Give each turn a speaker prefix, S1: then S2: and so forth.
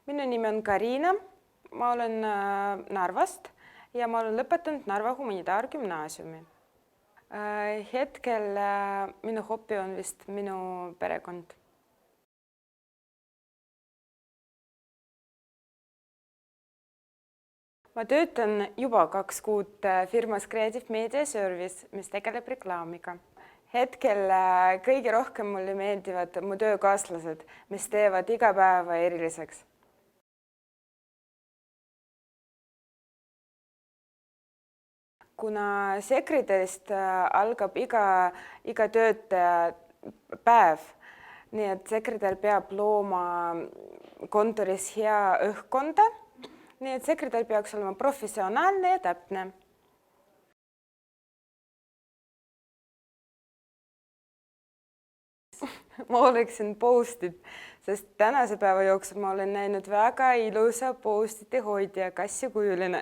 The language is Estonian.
S1: Minu nimi on Karina, ma olen Narvast ja ma olen lõpetanud Narva humanitaargümnaasiumi. Hetkel minu hobi on vist minu perekond. Ma töötan juba 2 kuud firmas Creative Media Service, mis tegeleb reklaamiga. Hetkel kõige rohkem mulle meeldivad mu töökaaslased, mis teevad iga päeva eriliseks. Kuna sekretärist algab iga töötaja päev, nii et sekretär peab looma kontoris hea õhkkonda, nii et sekretär peaks olema professionaalne ja täpne. Ma oleksin Post-it, sest tänase päeva jooksul ma olen näinud väga ilusa Post-iti hoidja kassikujuline.